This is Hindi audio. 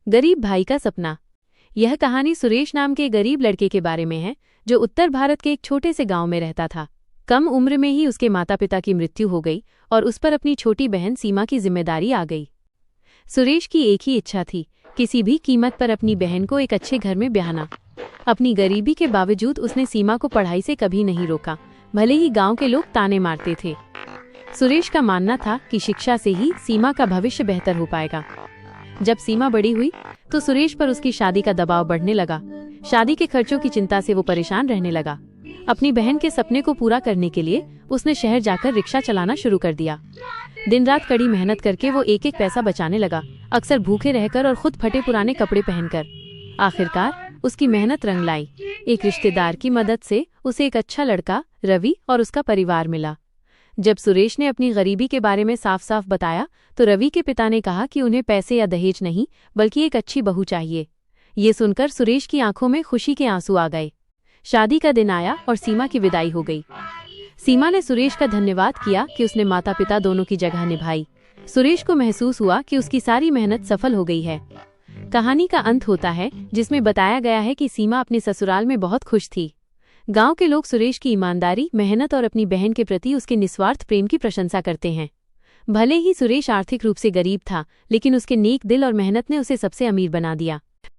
गरीब भाई का सपना। यह कहानी सुरेश नाम के गरीब लड़के के बारे में है जो उत्तर भारत के एक छोटे से गांव में रहता था। कम उम्र में ही उसके माता पिता की मृत्यु हो गई और उस पर अपनी छोटी बहन सीमा की जिम्मेदारी आ गई। सुरेश की एक ही इच्छा थी, किसी भी कीमत पर अपनी बहन को एक अच्छे घर में ब्याहना। अपनी गरीबी के बावजूद उसने सीमा को पढ़ाई से कभी नहीं रोका, भले ही गांव के लोग ताने मारते थे। सुरेश का मानना था कि शिक्षा से ही सीमा का भविष्य बेहतर हो पाएगा। जब सीमा बड़ी हुई तो सुरेश पर उसकी शादी का दबाव बढ़ने लगा। शादी के खर्चों की चिंता से वो परेशान रहने लगा। अपनी बहन के सपने को पूरा करने के लिए उसने शहर जाकर रिक्शा चलाना शुरू कर दिया। दिन रात कड़ी मेहनत करके वो एक एक पैसा बचाने लगा, अक्सर भूखे रहकर और खुद फटे पुराने कपड़े पहनकर। आखिरकार उसकी मेहनत रंग लाई। एक रिश्तेदार की मदद से उसे एक अच्छा लड़का रवि और उसका परिवार मिला। जब सुरेश ने अपनी गरीबी के बारे में साफ साफ बताया तो रवि के पिता ने कहा कि उन्हें पैसे या दहेज नहीं बल्कि एक अच्छी बहू चाहिए। ये सुनकर सुरेश की आंखों में खुशी के आंसू आ गए। शादी का दिन आया और सीमा की विदाई हो गई। सीमा ने सुरेश का धन्यवाद किया कि उसने माता पिता दोनों की जगह निभाई। सुरेश को महसूस हुआ कि उसकी सारी मेहनत सफल हो गई है। कहानी का अंत होता है जिसमें बताया गया है कि सीमा अपने ससुराल में बहुत खुश थी। गांव के लोग सुरेश की ईमानदारी, मेहनत और अपनी बहन के प्रति उसके निस्वार्थ प्रेम की प्रशंसा करते हैं। भले ही सुरेश आर्थिक रूप से गरीब था, लेकिन उसके नेक दिल और मेहनत ने उसे सबसे अमीर बना दिया।